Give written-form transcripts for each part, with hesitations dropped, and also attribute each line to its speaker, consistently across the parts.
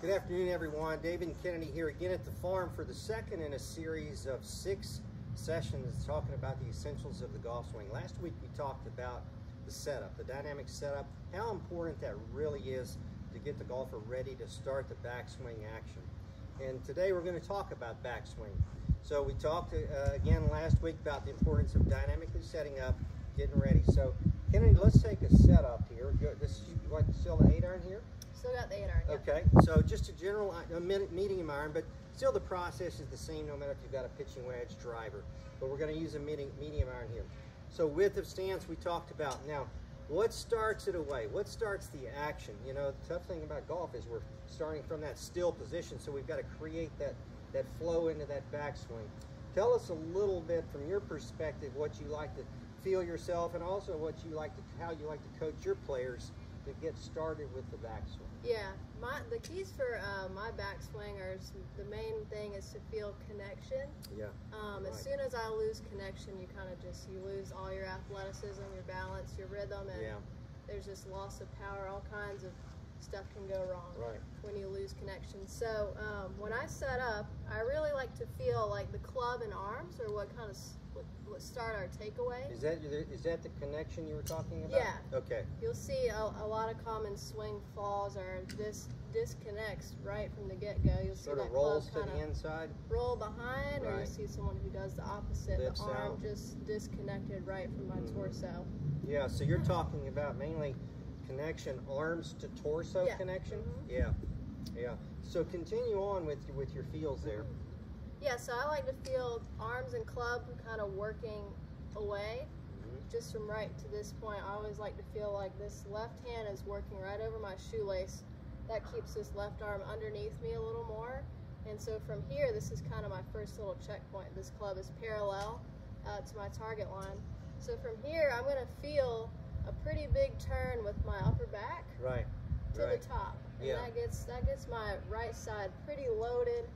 Speaker 1: Good afternoon, everyone. David and Kennedy here again at the farm for the second in a series of 6 sessions talking about the essentials of the golf swing. Last week we talked about the setup, the dynamic setup, how important that really is to get the golfer ready to start the backswing action. And today we're going to talk about backswing. So we talked again last week about the importance of dynamically setting up, getting ready. So Kennedy, let's take a setup here. This, you like still the 8-iron here?
Speaker 2: Still got the 8-iron. Yeah.
Speaker 1: Okay, so just a general medium iron, but still the process is the same no matter if you've got a pitching wedge, driver. But we're going to use a medium iron here. So width of stance we talked about. Now, what starts it away? What starts the action? You know, the tough thing about golf is we're starting from that still position, so we've got to create that flow into that backswing. Tell us a little bit from your perspective what you like to feel yourself, and also what you like to, how you like to coach your players to get started with the backswing.
Speaker 2: Yeah, the keys for my backswing are, the main thing is to feel connection.
Speaker 1: Yeah.
Speaker 2: Right. As soon as I lose connection, you kind of you lose all your athleticism, your balance, your rhythm, and there's just loss of power. All kinds of stuff can go wrong when you lose connection. So when I set up, I really like to feel like the club and arms are what kind of what start our takeaway.
Speaker 1: Is that the connection you were talking about?
Speaker 2: Yeah.
Speaker 1: Okay.
Speaker 2: You'll see a lot of common swing flaws are disconnects right from the get-go. You'll see
Speaker 1: sort of
Speaker 2: that
Speaker 1: rolls
Speaker 2: club
Speaker 1: to the inside,
Speaker 2: roll behind, or you see someone who does the opposite.
Speaker 1: Lips
Speaker 2: the arm
Speaker 1: out.
Speaker 2: just disconnected right from my torso.
Speaker 1: Yeah. So you're talking about mainly connection, arms to torso connection. Yeah. So continue on with your feels there.
Speaker 2: Yeah, so I like to feel arms and club kind of working away, just from right to this point. I always like to feel like this left hand is working right over my shoelace. That keeps this left arm underneath me a little more. And so from here, this is kind of my first little checkpoint. This club is parallel to my target line. So from here, I'm going to feel a pretty big turn with my upper back to the top. And that gets my right side pretty loaded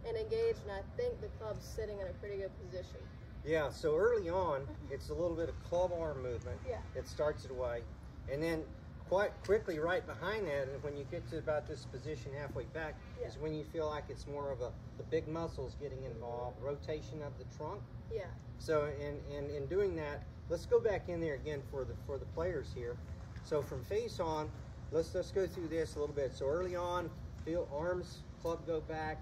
Speaker 2: and engaged, and I think the club's sitting in a pretty good position. Yeah,
Speaker 1: so early on, it's a little bit of club arm movement that starts it away. And then quite quickly right behind that, and when you get to about this position halfway back, is when you feel like it's more of the big muscles getting involved, rotation of the trunk.
Speaker 2: Yeah.
Speaker 1: So in doing that, let's go back in there again for the players here. So from face on, let's go through this a little bit. So early on, feel arms, club go back,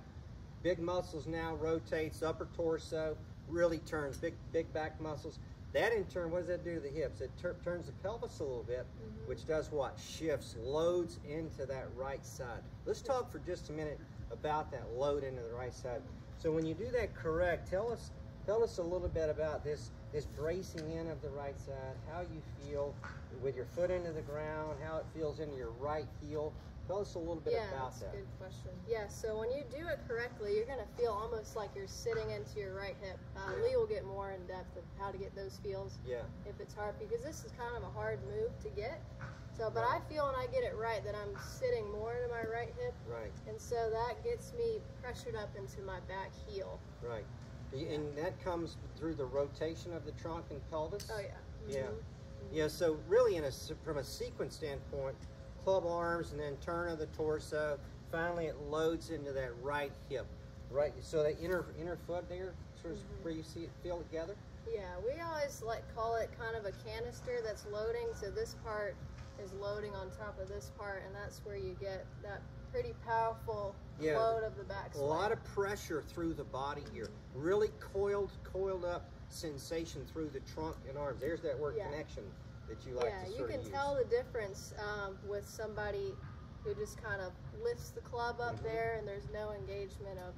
Speaker 1: big muscles now, rotates, upper torso, really turns, big back muscles. That in turn, what does that do to the hips? It turns the pelvis a little bit, which does what? Shifts, loads into that right side. Let's talk for just a minute about that load into the right side. So when you do that correct, tell us a little bit about this bracing in of the right side, how you feel with your foot into the ground, how it feels into your right heel. Tell us a little bit about that.
Speaker 2: Yeah, that's a good question. Yeah, so when you do it correctly, you're going to feel almost like you're sitting into your right hip. Lee will get more in depth of how to get those feels if it's hard, because this is kind of a hard move to get. So, but I feel when I get it right that I'm sitting more into my right hip.
Speaker 1: Right. And
Speaker 2: so that gets me pressured up into my back heel.
Speaker 1: Right. And that comes through the rotation of the trunk and pelvis?
Speaker 2: Oh, yeah.
Speaker 1: Yeah, so really from a sequence standpoint, club arms and then turn of the torso, finally it loads into that right hip. Right, so that inner foot there, sort of where you see it feel together?
Speaker 2: Yeah, we always call it kind of a canister that's loading, so this part is loading on top of this part, and that's where you get that pretty powerful load of the backswing.
Speaker 1: A lot of pressure through the body here. Really coiled up sensation through the trunk and arms. There's that word connection that you like to sort of use.
Speaker 2: Yeah, you can tell the difference with somebody who just kind of lifts the club up there and there's no engagement of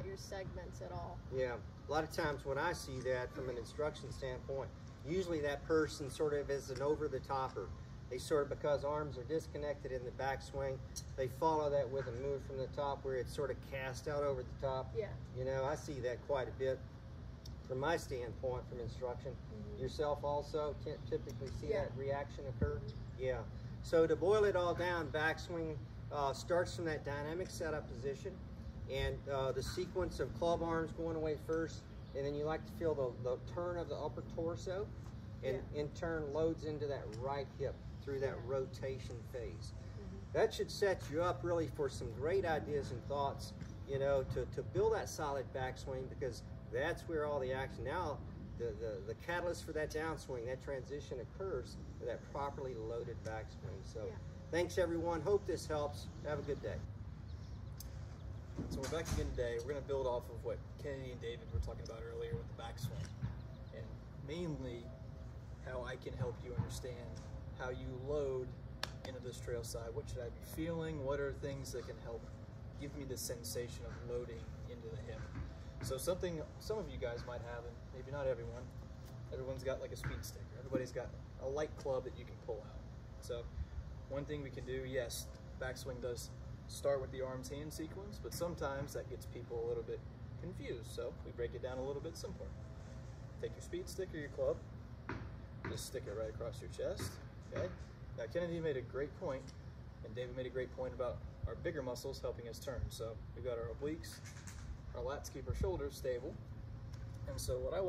Speaker 2: your segments at all.
Speaker 1: Yeah, a lot of times when I see that from an instruction standpoint, usually that person sort of is an over-the-topper. They sort of, because arms are disconnected in the backswing, they follow that with a move from the top where it's sort of cast out over the top.
Speaker 2: Yeah.
Speaker 1: You know, I see that quite a bit from my standpoint from instruction. Yourself also typically see that reaction occur? Yeah. So to boil it all down, backswing starts from that dynamic setup position, and the sequence of club arms going away first, and then you like to feel the turn of the upper torso, and in turn loads into that right hip through that rotation phase. that should set you up really for some great ideas and thoughts, you know, to build that solid backswing, because that's where all the action now, the catalyst for that downswing, that transition occurs with that properly loaded backswing. So thanks everyone, hope this helps. Have a good day.
Speaker 3: So we're back again today. We're going to build off of what Kenny and David were talking about earlier with the backswing, and mainly how I can help you understand how you load into this trail side. What should I be feeling? What are things that can help give me the sensation of loading into the hip? So something some of you guys might have, and maybe not everyone. Everyone's got like a speed stick. Everybody's got a light club that you can pull out. So one thing we can do, yes, backswing does start with the arms hand sequence, but sometimes that gets people a little bit confused. So we break it down a little bit simpler. Take your speed stick or your club, just stick it right across your chest, okay? Now Kennedy made a great point, and David made a great point about our bigger muscles helping us turn. So we've got our obliques, our lats keep our shoulders stable. And so what I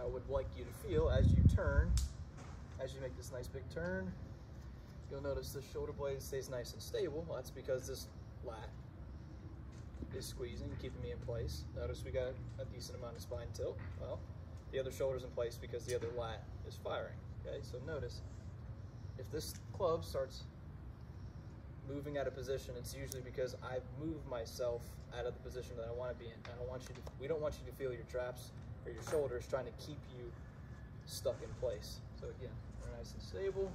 Speaker 3: would like you to feel as you turn, as you make this nice big turn, you'll notice the shoulder blade stays nice and stable. Well, that's because this lat is squeezing, keeping me in place. Notice we got a decent amount of spine tilt. Well, the other shoulder's in place because the other lat is firing. Okay, so notice if this club starts moving out of position, it's usually because I've moved myself out of the position that I want to be in. I don't want you to, we don't want you to feel your traps or your shoulders trying to keep you stuck in place. So again, we're nice and stable.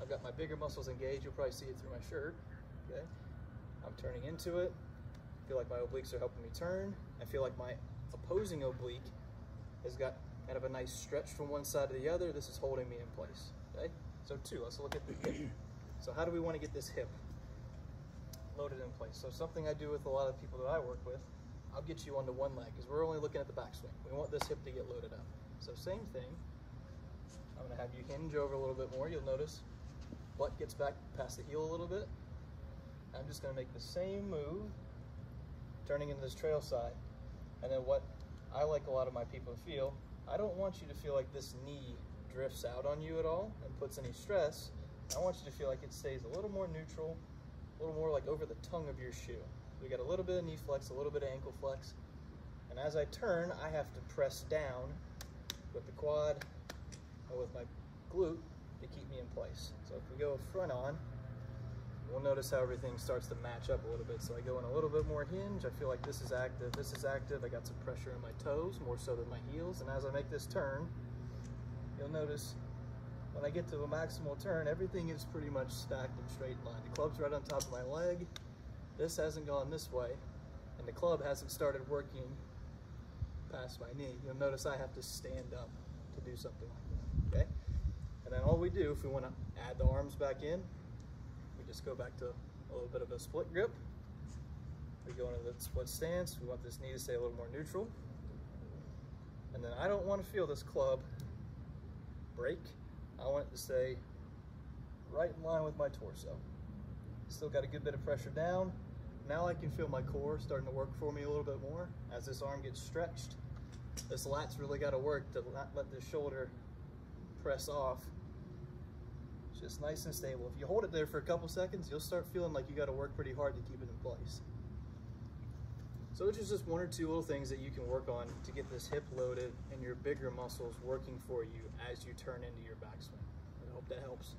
Speaker 3: I've got my bigger muscles engaged. You'll probably see it through my shirt. Okay, I'm turning into it. I feel like my obliques are helping me turn. I feel like my opposing oblique has got kind of a nice stretch from one side to the other. This is holding me in place. Okay, so let's look at the hip. So how do we want to get this hip loaded in place? So something I do with a lot of people that I work with, I'll get you onto one leg because we're only looking at the backswing. We want this hip to get loaded up. So same thing. I'm going to have you hinge over a little bit more. You'll notice butt gets back past the heel a little bit. I'm just going to make the same move, turning into this trail side. And then what I like a lot of my people to feel, I don't want you to feel like this knee drifts out on you at all and puts any stress. I want you to feel like it stays a little more neutral, a little more like over the tongue of your shoe. We got a little bit of knee flex, a little bit of ankle flex. And as I turn, I have to press down with the quad or with my glute to keep me in place. So if we go front on, we'll notice how everything starts to match up a little bit. So I go in a little bit more hinge. I feel like this is active, this is active. I got some pressure in my toes, more so than my heels. And as I make this turn, you'll notice when I get to a maximal turn, everything is pretty much stacked in straight line. The club's right on top of my leg. This hasn't gone this way, and the club hasn't started working past my knee. You'll notice I have to stand up to do something like that, okay? And then all we do, if we want to add the arms back in, we just go back to a little bit of a split grip. We go into the split stance. We want this knee to stay a little more neutral. And then I don't want to feel this club break. I want it to stay right in line with my torso. Still got a good bit of pressure down. Now I can feel my core starting to work for me a little bit more. As this arm gets stretched, this lat's really got to work to not let the shoulder press off. It's just nice and stable. If you hold it there for a couple seconds, you'll start feeling like you got to work pretty hard to keep it in place. So it's just one or two little things that you can work on to get this hip loaded and your bigger muscles working for you as you turn into your backswing. I hope that helps.